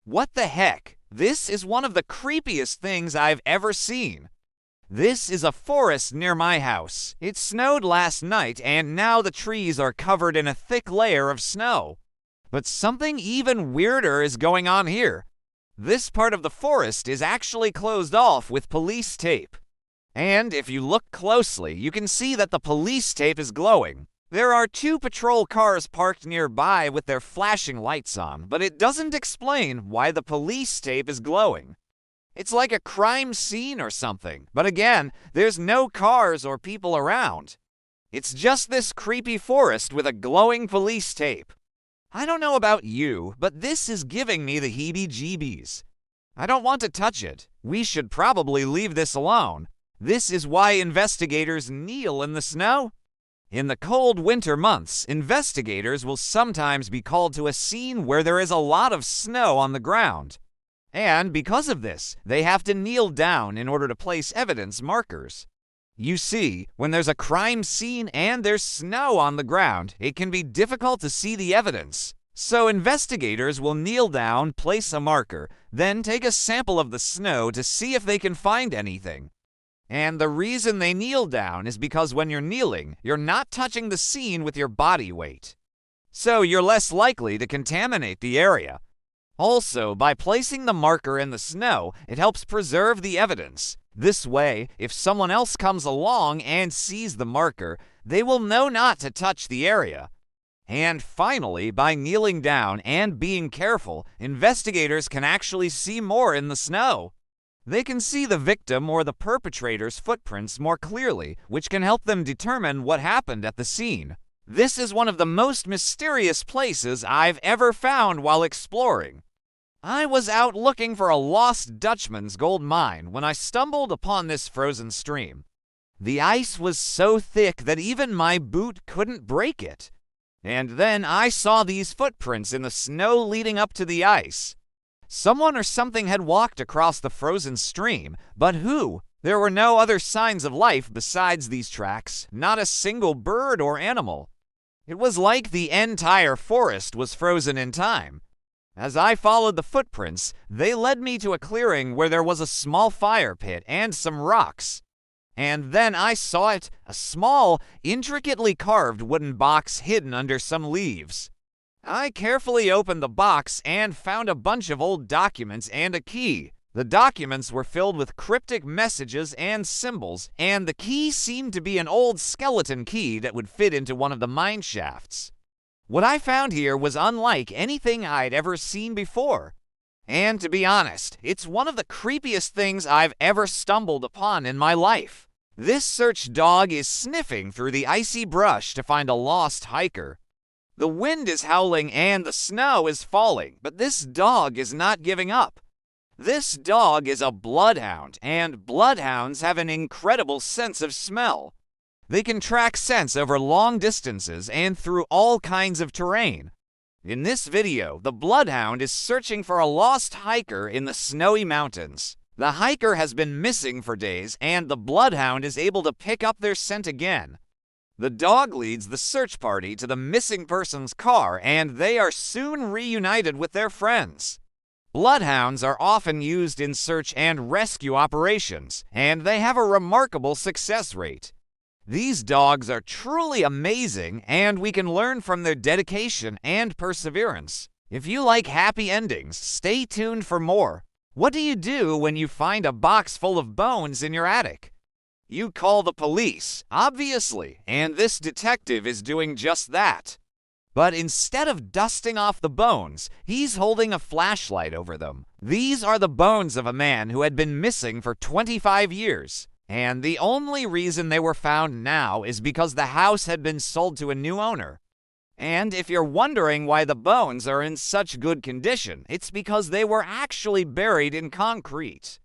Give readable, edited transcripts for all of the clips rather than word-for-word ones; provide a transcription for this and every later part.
What the heck? This is one of the creepiest things I've ever seen. This is a forest near my house. It snowed last night, and now the trees are covered in a thick layer of snow. But something even weirder is going on here. This part of the forest is actually closed off with police tape. And if you look closely, you can see that the police tape is glowing. There are 2 patrol cars parked nearby with their flashing lights on, but it doesn't explain why the police tape is glowing. It's like a crime scene or something, but again, there's no cars or people around. It's just this creepy forest with a glowing police tape. I don't know about you, but this is giving me the heebie-jeebies. I don't want to touch it. We should probably leave this alone. This is why investigators kneel in the snow. In the cold winter months, investigators will sometimes be called to a scene where there is a lot of snow on the ground. And because of this, they have to kneel down in order to place evidence markers. You see, when there's a crime scene and there's snow on the ground, it can be difficult to see the evidence. So investigators will kneel down, place a marker, then take a sample of the snow to see if they can find anything. And the reason they kneel down is because when you're kneeling, you're not touching the scene with your body weight. So you're less likely to contaminate the area. Also, by placing the marker in the snow, it helps preserve the evidence. This way, if someone else comes along and sees the marker, they will know not to touch the area. And finally, by kneeling down and being careful, investigators can actually see more in the snow. They can see the victim or the perpetrator's footprints more clearly, which can help them determine what happened at the scene. This is one of the most mysterious places I've ever found while exploring. I was out looking for a lost Dutchman's gold mine when I stumbled upon this frozen stream. The ice was so thick that even my boot couldn't break it. And then I saw these footprints in the snow leading up to the ice. Someone or something had walked across the frozen stream, but who? There were no other signs of life besides these tracks, not a single bird or animal. It was like the entire forest was frozen in time. As I followed the footprints, they led me to a clearing where there was a small fire pit and some rocks. And then I saw it, a small, intricately carved wooden box hidden under some leaves. I carefully opened the box and found a bunch of old documents and a key. The documents were filled with cryptic messages and symbols, and the key seemed to be an old skeleton key that would fit into one of the mine shafts. What I found here was unlike anything I'd ever seen before. And to be honest, it's one of the creepiest things I've ever stumbled upon in my life. This search dog is sniffing through the icy brush to find a lost hiker. The wind is howling and the snow is falling, but this dog is not giving up. This dog is a bloodhound, and bloodhounds have an incredible sense of smell. They can track scents over long distances and through all kinds of terrain. In this video, the bloodhound is searching for a lost hiker in the snowy mountains. The hiker has been missing for days, and the bloodhound is able to pick up their scent again. The dog leads the search party to the missing person's car, and they are soon reunited with their friends. Bloodhounds are often used in search and rescue operations, and they have a remarkable success rate. These dogs are truly amazing, and we can learn from their dedication and perseverance. If you like happy endings, stay tuned for more. What do you do when you find a box full of bones in your attic? You call the police, obviously, and this detective is doing just that. But instead of dusting off the bones, he's holding a flashlight over them. These are the bones of a man who had been missing for 25 years. And the only reason they were found now is because the house had been sold to a new owner. And if you're wondering why the bones are in such good condition, it's because they were actually buried in concrete.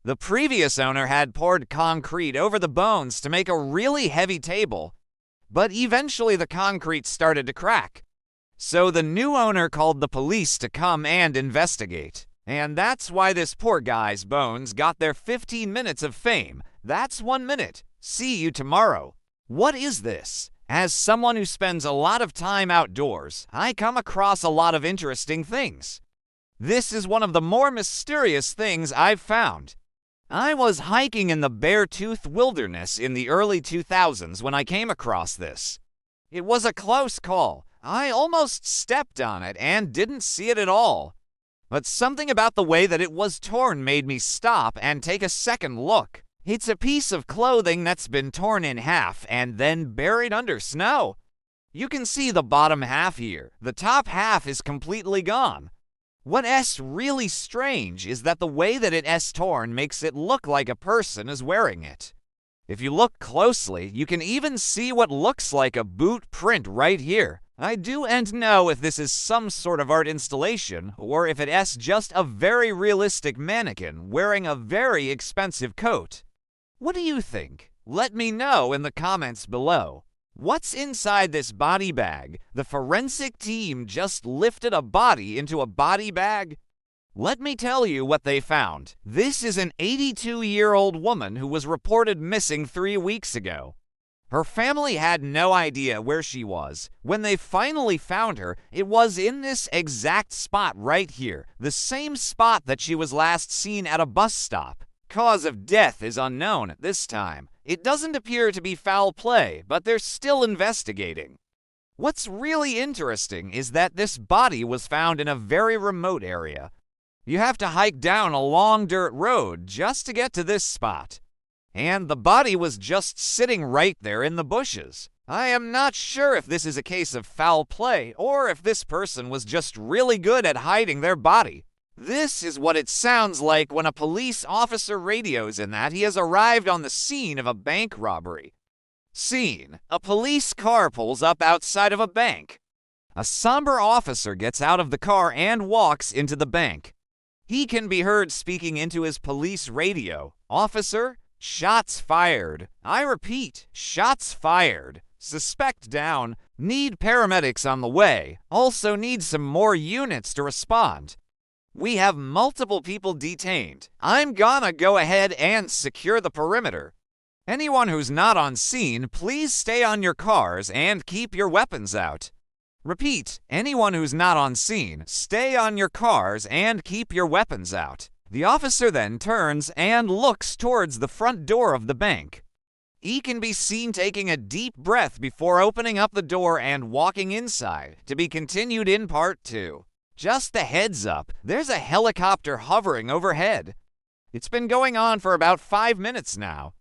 The previous owner had poured concrete over the bones to make a really heavy table, but eventually the concrete started to crack. So the new owner called the police to come and investigate. And that's why this poor guy's bones got their 15 minutes of fame. That's 1 minute. See you tomorrow. What is this? As someone who spends a lot of time outdoors, I come across a lot of interesting things. This is one of the more mysterious things I've found. I was hiking in the Beartooth Wilderness in the early 2000s when I came across this. It was a close call. I almost stepped on it and didn't see it at all. But something about the way that it was torn made me stop and take a second look. It's a piece of clothing that's been torn in half and then buried under snow. You can see the bottom half here. The top half is completely gone. What's really strange is that the way that it's torn makes it look like a person is wearing it. If you look closely, you can even see what looks like a boot print right here. I don't know if this is some sort of art installation or if it's just a very realistic mannequin wearing a very expensive coat. What do you think? Let me know in the comments below. What's inside this body bag? The forensic team just lifted a body into a body bag? Let me tell you what they found. This is an 82-year-old woman who was reported missing 3 weeks ago. Her family had no idea where she was. When they finally found her, it was in this exact spot right here, the same spot that she was last seen at a bus stop. Cause of death is unknown at this time. It doesn't appear to be foul play, but they're still investigating. What's really interesting is that this body was found in a very remote area. You have to hike down a long dirt road just to get to this spot. And the body was just sitting right there in the bushes. I am not sure if this is a case of foul play or if this person was just really good at hiding their body. This is what it sounds like when a police officer radios in that he has arrived on the scene of a bank robbery. Scene: a police car pulls up outside of a bank. A somber officer gets out of the car and walks into the bank. He can be heard speaking into his police radio. "Officer, shots fired. I repeat, shots fired. Suspect down. Need paramedics on the way. Also need some more units to respond. We have multiple people detained. I'm gonna go ahead and secure the perimeter. Anyone who's not on scene, please stay on your cars and keep your weapons out. Repeat, anyone who's not on scene, stay on your cars and keep your weapons out." The officer then turns and looks towards the front door of the bank. He can be seen taking a deep breath before opening up the door and walking inside, to be continued in part 2. Just a heads up, there's a helicopter hovering overhead. It's been going on for about 5 minutes now.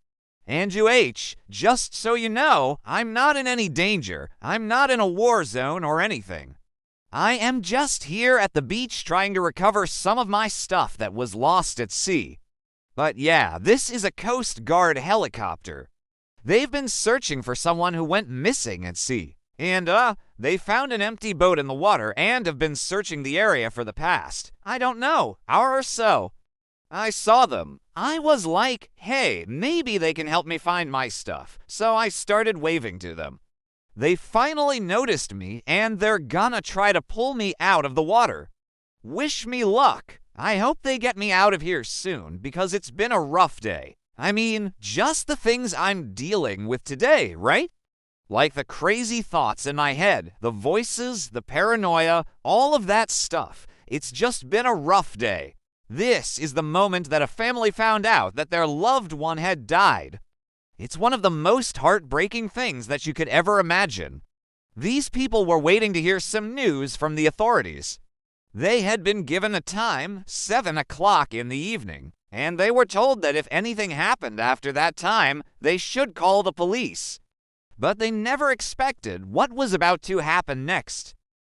Andrew H., just so you know, I'm not in any danger. I'm not in a war zone or anything. I am just here at the beach trying to recover some of my stuff that was lost at sea. But yeah, this is a Coast Guard helicopter. They've been searching for someone who went missing at sea. And, they found an empty boat in the water and have been searching the area for the past, I don't know, hour or so. I saw them. I was like, hey, maybe they can help me find my stuff. So I started waving to them. They finally noticed me and they're gonna try to pull me out of the water. Wish me luck. I hope they get me out of here soon because it's been a rough day. I mean, just the things I'm dealing with today, right? Like the crazy thoughts in my head, the voices, the paranoia, all of that stuff. It's just been a rough day. This is the moment that a family found out that their loved one had died. It's one of the most heartbreaking things that you could ever imagine. These people were waiting to hear some news from the authorities. They had been given a time, 7 o'clock in the evening, and they were told that if anything happened after that time, they should call the police. But they never expected what was about to happen next.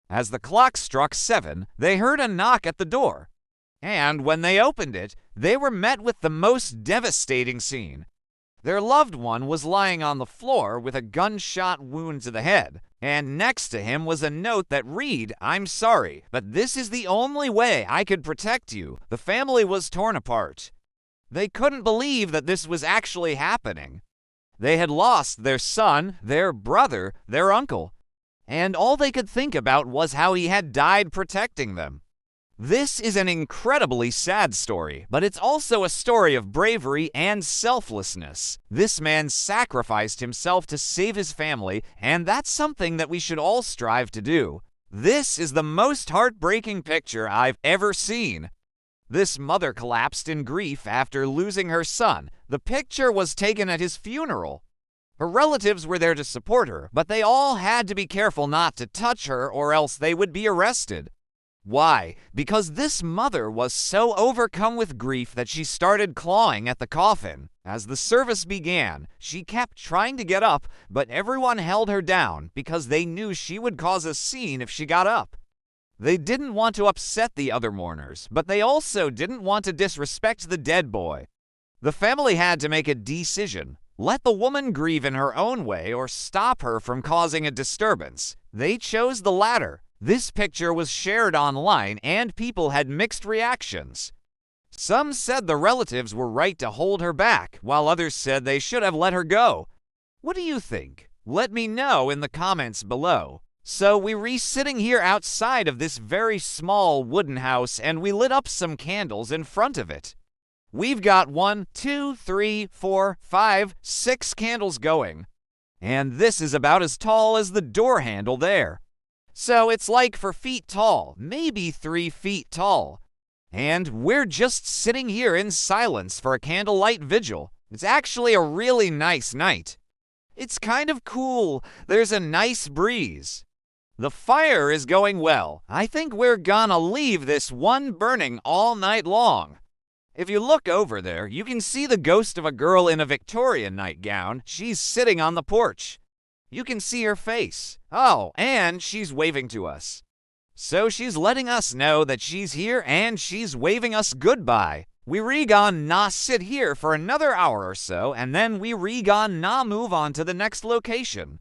As the clock struck 7, they heard a knock at the door. And when they opened it, they were met with the most devastating scene. Their loved one was lying on the floor with a gunshot wound to the head, and next to him was a note that read, "I'm sorry, but this is the only way I could protect you." The family was torn apart. They couldn't believe that this was actually happening. They had lost their son, their brother, their uncle, and all they could think about was how he had died protecting them. This is an incredibly sad story, but it's also a story of bravery and selflessness. This man sacrificed himself to save his family, and that's something that we should all strive to do. This is the most heartbreaking picture I've ever seen. This mother collapsed in grief after losing her son. The picture was taken at his funeral. Her relatives were there to support her, but they all had to be careful not to touch her or else they would be arrested. Why? Because this mother was so overcome with grief that she started clawing at the coffin. As the service began, she kept trying to get up, but everyone held her down because they knew she would cause a scene if she got up. They didn't want to upset the other mourners, but they also didn't want to disrespect the dead boy. The family had to make a decision. Let the woman grieve in her own way or stop her from causing a disturbance. They chose the latter. This picture was shared online and people had mixed reactions. Some said the relatives were right to hold her back, while others said they should have let her go. What do you think? Let me know in the comments below. So we're sitting here outside of this very small wooden house and we lit up some candles in front of it. We've got 1, 2, 3, 4, 5, 6 candles going. And this is about as tall as the door handle there. So it's like 4 feet tall, maybe 3 feet tall. And we're just sitting here in silence for a candlelight vigil. It's actually a really nice night. It's kind of cool. There's a nice breeze. The fire is going well. I think we're gonna leave this one burning all night long. If you look over there, you can see the ghost of a girl in a Victorian nightgown. She's sitting on the porch. You can see her face. Oh, and she's waving to us. So she's letting us know that she's here and she's waving us goodbye. We gonna sit here for another hour or so and then we gonna move on to the next location.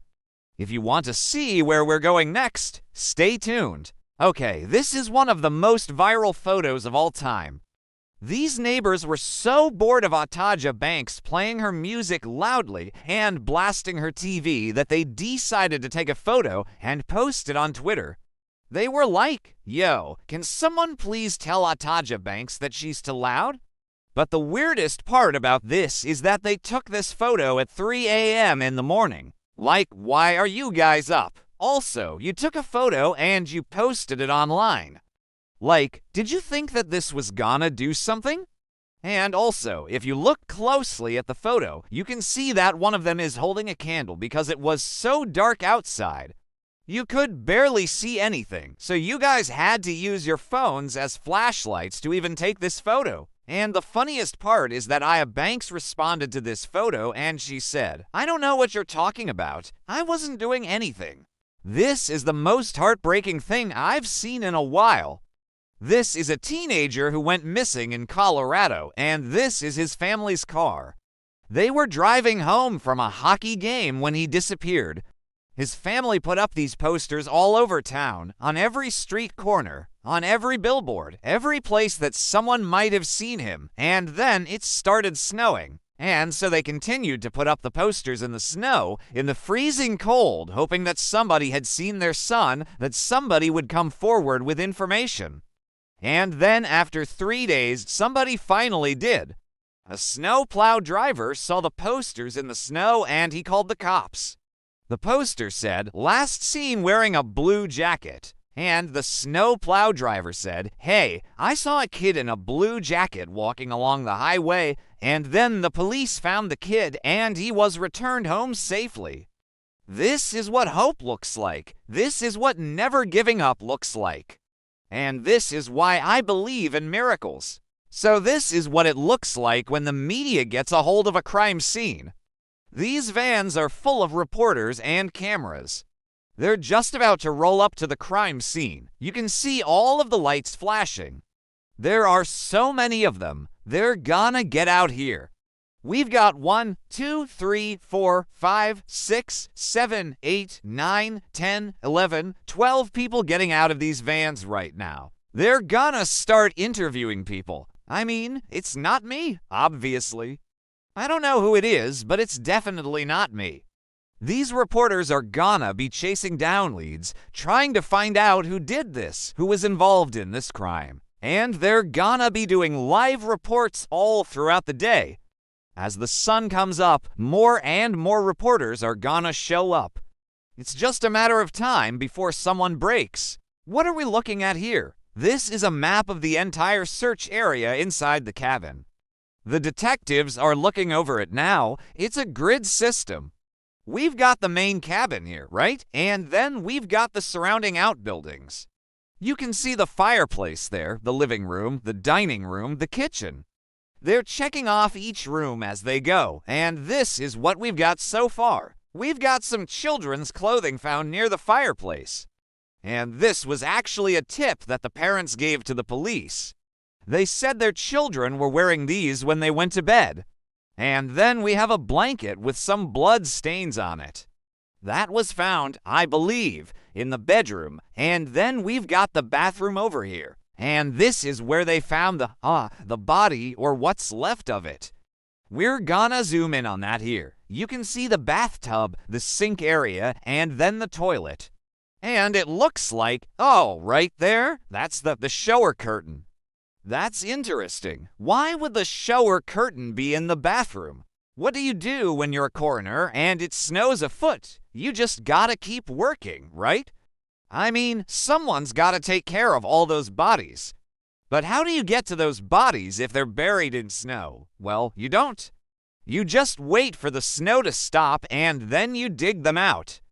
If you want to see where we're going next, stay tuned. Okay, this is one of the most viral photos of all time. These neighbors were so bored of Ataja Banks playing her music loudly and blasting her TV that they decided to take a photo and post it on Twitter. They were like, "Yo, can someone please tell Ataja Banks that she's too loud?" But the weirdest part about this is that they took this photo at 3 a.m. in the morning. Like, why are you guys up? Also, you took a photo and you posted it online. Like, did you think that this was gonna do something? And also, if you look closely at the photo, you can see that one of them is holding a candle because it was so dark outside. You could barely see anything, so you guys had to use your phones as flashlights to even take this photo. And the funniest part is that Ataja Banks responded to this photo and she said, "I don't know what you're talking about. I wasn't doing anything." This is the most heartbreaking thing I've seen in a while. This is a teenager who went missing in Colorado, and this is his family's car. They were driving home from a hockey game when he disappeared. His family put up these posters all over town, on every street corner, on every billboard, every place that someone might have seen him, and then it started snowing. And so they continued to put up the posters in the snow, in the freezing cold, hoping that somebody had seen their son, that somebody would come forward with information. And then after 3 days, somebody finally did. A snowplow driver saw the posters in the snow and he called the cops. The poster said, "Last seen wearing a blue jacket." And the snowplow driver said, "Hey, I saw a kid in a blue jacket walking along the highway, and then the police found the kid and he was returned home safely." This is what hope looks like. This is what never giving up looks like. And this is why I believe in miracles. So this is what it looks like when the media gets a hold of a crime scene. These vans are full of reporters and cameras. They're just about to roll up to the crime scene. You can see all of the lights flashing. There are so many of them. They're gonna get out here. We've got 1, 2, 3, 4, 5, 6, 7, 8, 9, 10, 11, 12 people getting out of these vans right now. They're gonna start interviewing people. I mean, it's not me, obviously. I don't know who it is, but it's definitely not me. These reporters are gonna be chasing down leads, trying to find out who did this, who was involved in this crime. And they're gonna be doing live reports all throughout the day. As the sun comes up, more and more reporters are gonna show up. It's just a matter of time before someone breaks. What are we looking at here? This is a map of the entire search area inside the cabin. The detectives are looking over it now. It's a grid system. We've got the main cabin here, right? And then we've got the surrounding outbuildings. You can see the fireplace there, the living room, the dining room, the kitchen. They're checking off each room as they go, and this is what we've got so far. We've got some children's clothing found near the fireplace. And this was actually a tip that the parents gave to the police. They said their children were wearing these when they went to bed. And then we have a blanket with some blood stains on it. That was found, I believe, in the bedroom. And then we've got the bathroom over here. And this is where they found the body, or what's left of it. We're gonna zoom in on that here. You can see the bathtub, the sink area, and then the toilet. And it looks like, oh, right there, that's the shower curtain. That's interesting. Why would the shower curtain be in the bathroom? What do you do when you're a coroner and it snows a foot? You just gotta keep working, right? I mean, someone's gotta take care of all those bodies. But how do you get to those bodies if they're buried in snow? Well, you don't. You just wait for the snow to stop and then you dig them out.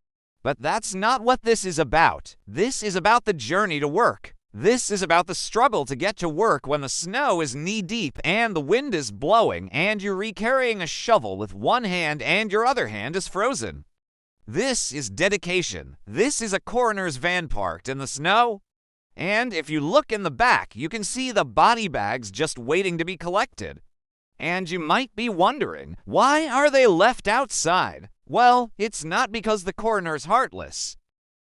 But that's not what this is about. This is about the journey to work. This is about the struggle to get to work when the snow is knee-deep and the wind is blowing and you're recarrying a shovel with one hand and your other hand is frozen. This is dedication. This is a coroner's van parked in the snow. And if you look in the back, you can see the body bags just waiting to be collected. And you might be wondering, why are they left outside? Well, it's not because the coroner's heartless.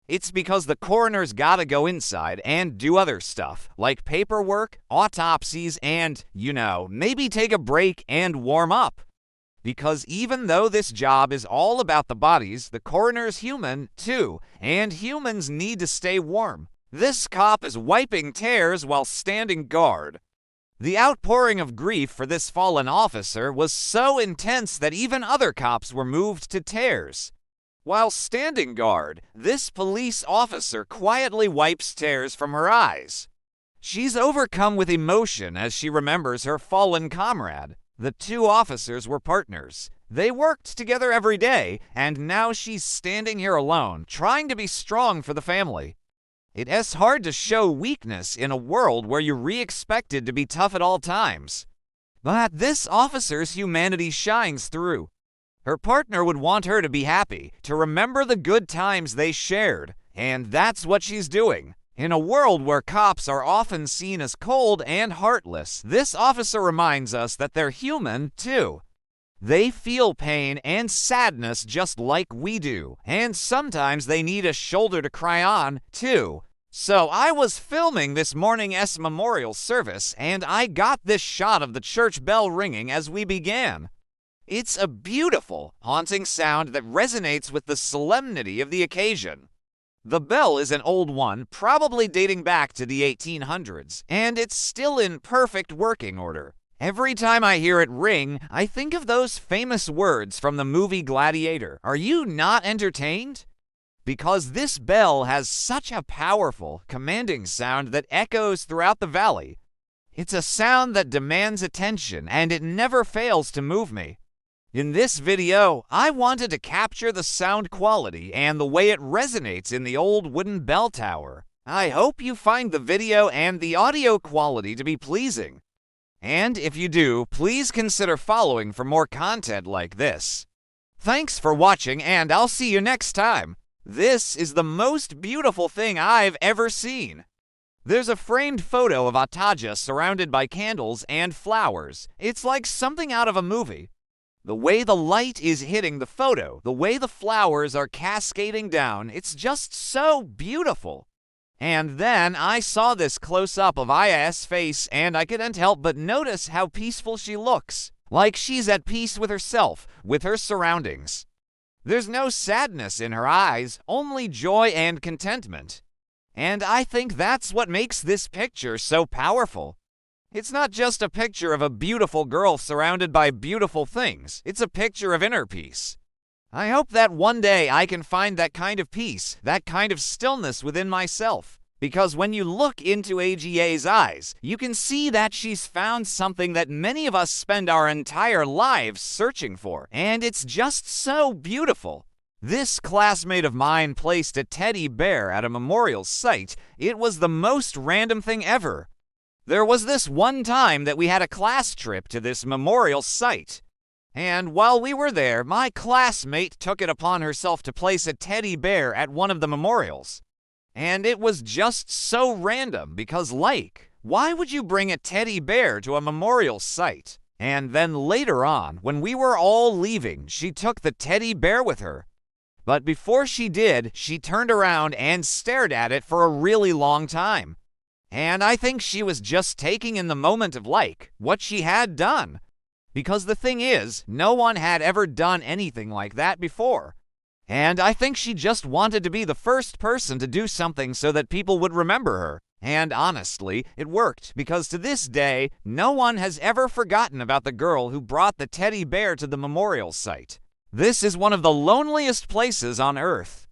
It's because the coroner's gotta go inside and do other stuff, like paperwork, autopsies, and, maybe take a break and warm up. Because even though this job is all about the bodies, the coroner's human, too, and humans need to stay warm. This cop is wiping tears while standing guard. The outpouring of grief for this fallen officer was so intense that even other cops were moved to tears. While standing guard, this police officer quietly wipes tears from her eyes. She's overcome with emotion as she remembers her fallen comrade. The two officers were partners. They worked together every day, and now she's standing here alone, trying to be strong for the family. It is hard to show weakness in a world where you're expected to be tough at all times. But this officer's humanity shines through. Her partner would want her to be happy, to remember the good times they shared, and that's what she's doing. In a world where cops are often seen as cold and heartless, this officer reminds us that they're human, too. They feel pain and sadness just like we do, and sometimes they need a shoulder to cry on, too. So I was filming this morning's memorial service, and I got this shot of the church bell ringing as we began. It's a beautiful, haunting sound that resonates with the solemnity of the occasion. The bell is an old one, probably dating back to the 1800s, and it's still in perfect working order. Every time I hear it ring, I think of those famous words from the movie Gladiator. Are you not entertained? Because this bell has such a powerful, commanding sound that echoes throughout the valley. It's a sound that demands attention, and it never fails to move me. In this video, I wanted to capture the sound quality and the way it resonates in the old wooden bell tower. I hope you find the video and the audio quality to be pleasing. And if you do, please consider following for more content like this. Thanks for watching, and I'll see you next time. This is the most beautiful thing I've ever seen. There's a framed photo of Ataja surrounded by candles and flowers. It's like something out of a movie. The way the light is hitting the photo, the way the flowers are cascading down, it's just so beautiful. And then I saw this close-up of Aya's face, and I couldn't help but notice how peaceful she looks. Like she's at peace with herself, with her surroundings. There's no sadness in her eyes, only joy and contentment. And I think that's what makes this picture so powerful. It's not just a picture of a beautiful girl surrounded by beautiful things. It's a picture of inner peace. I hope that one day I can find that kind of peace, that kind of stillness within myself. Because when you look into AGA's eyes, you can see that she's found something that many of us spend our entire lives searching for, and it's just so beautiful. This classmate of mine placed a teddy bear at a memorial site. It was the most random thing ever. There was this one time that we had a class trip to this memorial site. And while we were there, my classmate took it upon herself to place a teddy bear at one of the memorials. And it was just so random because, why would you bring a teddy bear to a memorial site? And then later on, when we were all leaving, she took the teddy bear with her. But before she did, she turned around and stared at it for a really long time. And I think she was just taking in the moment of what she had done. Because the thing is, no one had ever done anything like that before. And I think she just wanted to be the first person to do something so that people would remember her. And honestly, it worked, because to this day, no one has ever forgotten about the girl who brought the teddy bear to the memorial site. This is one of the loneliest places on Earth.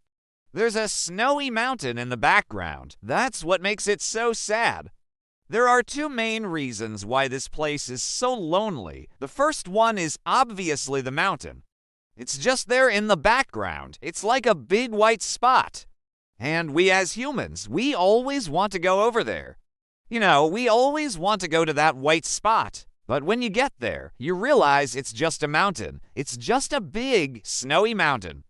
There's a snowy mountain in the background. That's what makes it so sad. There are two main reasons why this place is so lonely. The first one is obviously the mountain. It's just there in the background. It's like a big white spot. And we as humans, we always want to go over there. We always want to go to that white spot. But when you get there, you realize it's just a mountain. It's just a big, snowy mountain.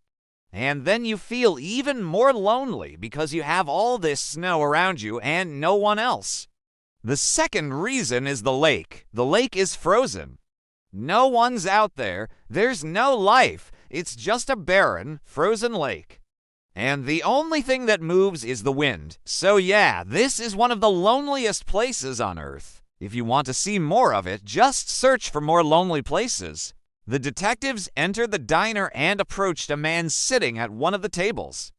And then you feel even more lonely because you have all this snow around you and no one else. The second reason is the lake. The lake is frozen. No one's out there. There's no life. It's just a barren, frozen lake. And the only thing that moves is the wind. So yeah, this is one of the loneliest places on Earth. If you want to see more of it, just search for more lonely places. The detectives entered the diner and approached a man sitting at one of the tables.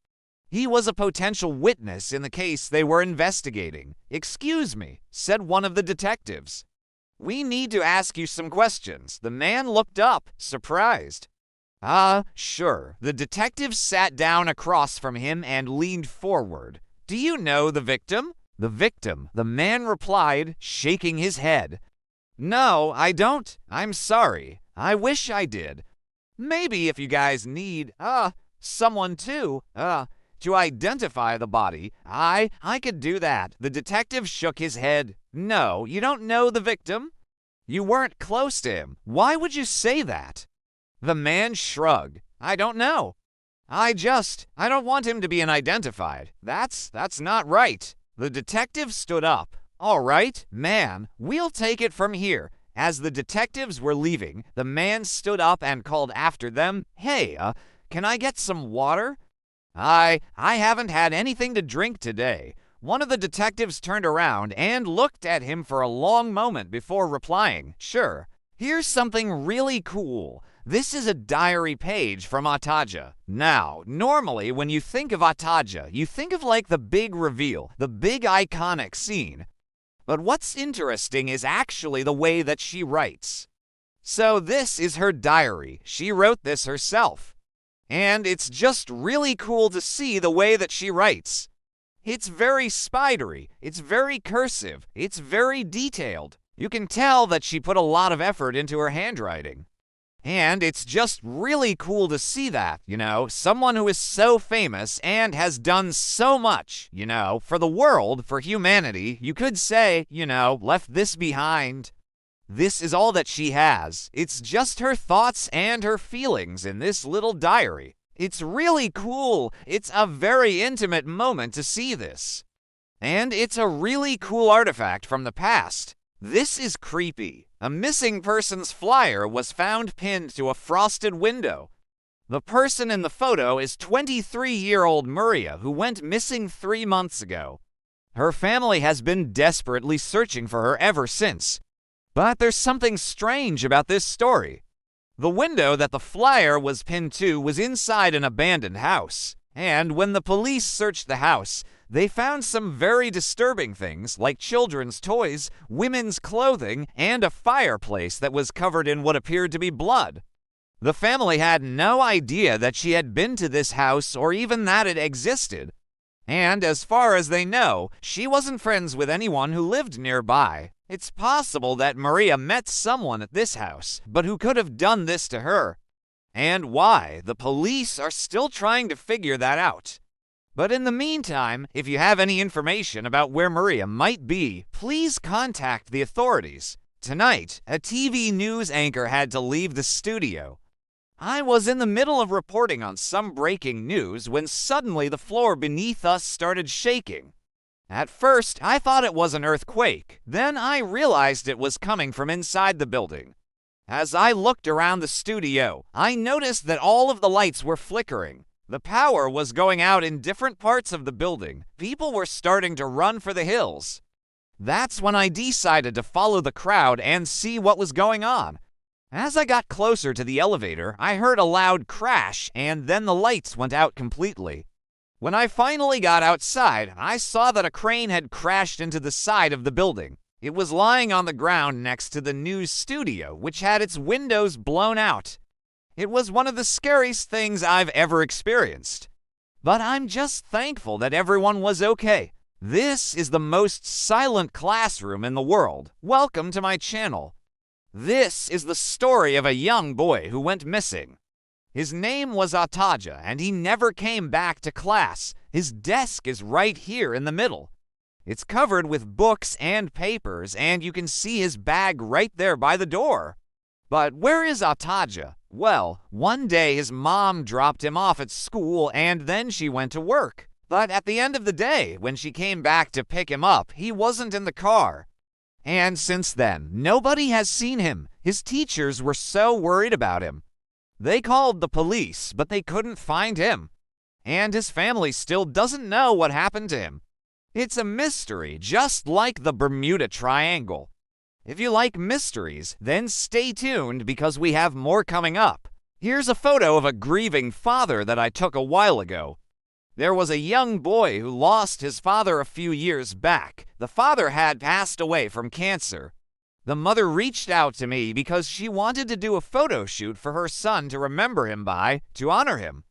He was a potential witness in the case they were investigating. "Excuse me," said one of the detectives. "We need to ask you some questions." The man looked up, surprised. Sure." The detective sat down across from him and leaned forward. "Do you know the victim?" "The victim," the man replied, shaking his head. "No, I don't. I'm sorry. I wish I did. Maybe if you guys need, someone to identify the body, I could do that." The detective shook his head. "No, you don't know the victim? You weren't close to him. Why would you say that?" The man shrugged. "I don't know. I don't want him to be identified. That's not right." The detective stood up. "All right, man, we'll take it from here." As the detectives were leaving, the man stood up and called after them, "Hey, can I get some water?" I haven't had anything to drink today." One of the detectives turned around and looked at him for a long moment before replying, "Sure. Here's something really cool. This is a diary page from Ataja." Now, normally when you think of Ataja, you think of the big reveal, the big iconic scene. But what's interesting is actually the way that she writes. So this is her diary. She wrote this herself. And it's just really cool to see the way that she writes. It's very spidery. It's very cursive. It's very detailed. You can tell that she put a lot of effort into her handwriting. And it's just really cool to see that, someone who is so famous and has done so much, for the world, for humanity, you could say, left this behind. This is all that she has. It's just her thoughts and her feelings in this little diary. It's really cool. It's a very intimate moment to see this. And it's a really cool artifact from the past. This is creepy. A missing person's flyer was found pinned to a frosted window. The person in the photo is 23-year-old Maria, who went missing 3 months ago. Her family has been desperately searching for her ever since. But there's something strange about this story. The window that the flyer was pinned to was inside an abandoned house. And when the police searched the house, they found some very disturbing things like children's toys, women's clothing, and a fireplace that was covered in what appeared to be blood. The family had no idea that she had been to this house or even that it existed. And as far as they know, she wasn't friends with anyone who lived nearby. It's possible that Maria met someone at this house, but who could have done this to her? And why? The police are still trying to figure that out. But in the meantime, if you have any information about where Maria might be, please contact the authorities. Tonight, a TV news anchor had to leave the studio. I was in the middle of reporting on some breaking news when suddenly the floor beneath us started shaking. At first, I thought it was an earthquake. Then I realized it was coming from inside the building. As I looked around the studio, I noticed that all of the lights were flickering. The power was going out in different parts of the building. People were starting to run for the hills. That's when I decided to follow the crowd and see what was going on. As I got closer to the elevator, I heard a loud crash, and then the lights went out completely. When I finally got outside, I saw that a crane had crashed into the side of the building. It was lying on the ground next to the news studio, which had its windows blown out. It was one of the scariest things I've ever experienced. But I'm just thankful that everyone was okay. This is the most silent classroom in the world. Welcome to my channel. This is the story of a young boy who went missing. His name was Ataja, and he never came back to class. His desk is right here in the middle. It's covered with books and papers, and you can see his bag right there by the door. But where is Ataja? Well, one day his mom dropped him off at school, and then she went to work. But at the end of the day, when she came back to pick him up, he wasn't in the car. And since then, nobody has seen him. His teachers were so worried about him. They called the police, but they couldn't find him. And his family still doesn't know what happened to him. It's a mystery, just like the Bermuda Triangle. If you like mysteries, then stay tuned because we have more coming up. Here's a photo of a grieving father that I took a while ago. There was a young boy who lost his father a few years back. The father had passed away from cancer. The mother reached out to me because she wanted to do a photo shoot for her son to remember him by, to honor him.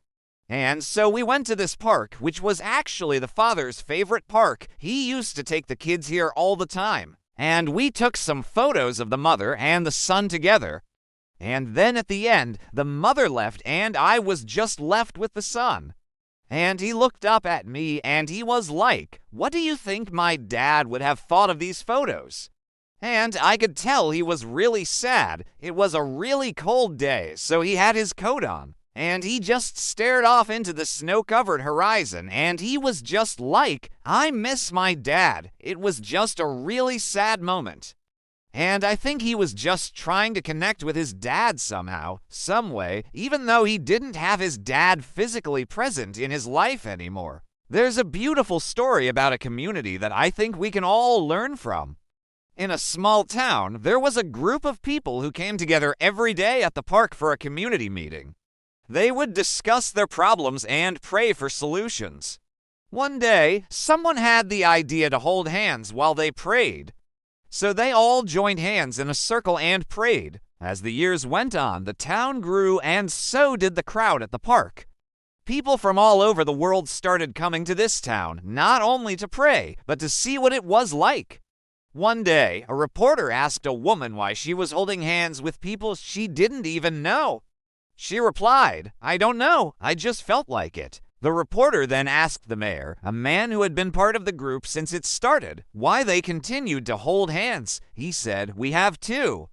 And so we went to this park, which was actually the father's favorite park. He used to take the kids here all the time. And we took some photos of the mother and the son together. And then at the end, the mother left and I was just left with the son. And he looked up at me and he was like, "What do you think my dad would have thought of these photos?" And I could tell he was really sad. It was a really cold day, so he had his coat on. And he just stared off into the snow-covered horizon, and he was just like, "I miss my dad." It was just a really sad moment. And I think he was just trying to connect with his dad somehow, some way, even though he didn't have his dad physically present in his life anymore. There's a beautiful story about a community that I think we can all learn from. In a small town, there was a group of people who came together every day at the park for a community meeting. They would discuss their problems and pray for solutions. One day, someone had the idea to hold hands while they prayed. So they all joined hands in a circle and prayed. As the years went on, the town grew and so did the crowd at the park. People from all over the world started coming to this town, not only to pray, but to see what it was like. One day, a reporter asked a woman why she was holding hands with people she didn't even know. She replied, "I don't know, I just felt like it." The reporter then asked the mayor, a man who had been part of the group since it started, why they continued to hold hands. He said, "We have to.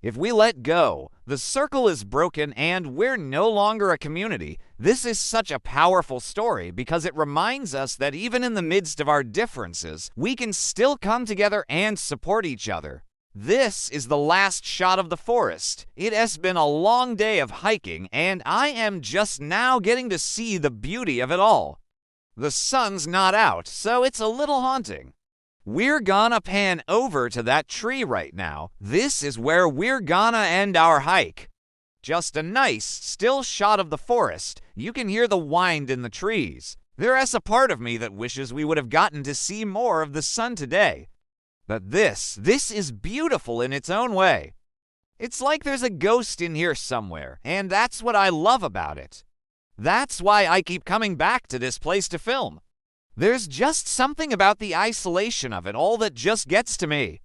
If we let go, the circle is broken and we're no longer a community." This is such a powerful story because it reminds us that even in the midst of our differences, we can still come together and support each other. This is the last shot of the forest. It has been a long day of hiking, and I am just now getting to see the beauty of it all. The sun's not out, so it's a little haunting. We're gonna pan over to that tree right now. This is where we're gonna end our hike. Just a nice, still shot of the forest. You can hear the wind in the trees. There is a part of me that wishes we would have gotten to see more of the sun today. But this is beautiful in its own way. It's like there's a ghost in here somewhere, and that's what I love about it. That's why I keep coming back to this place to film. There's just something about the isolation of it all that just gets to me.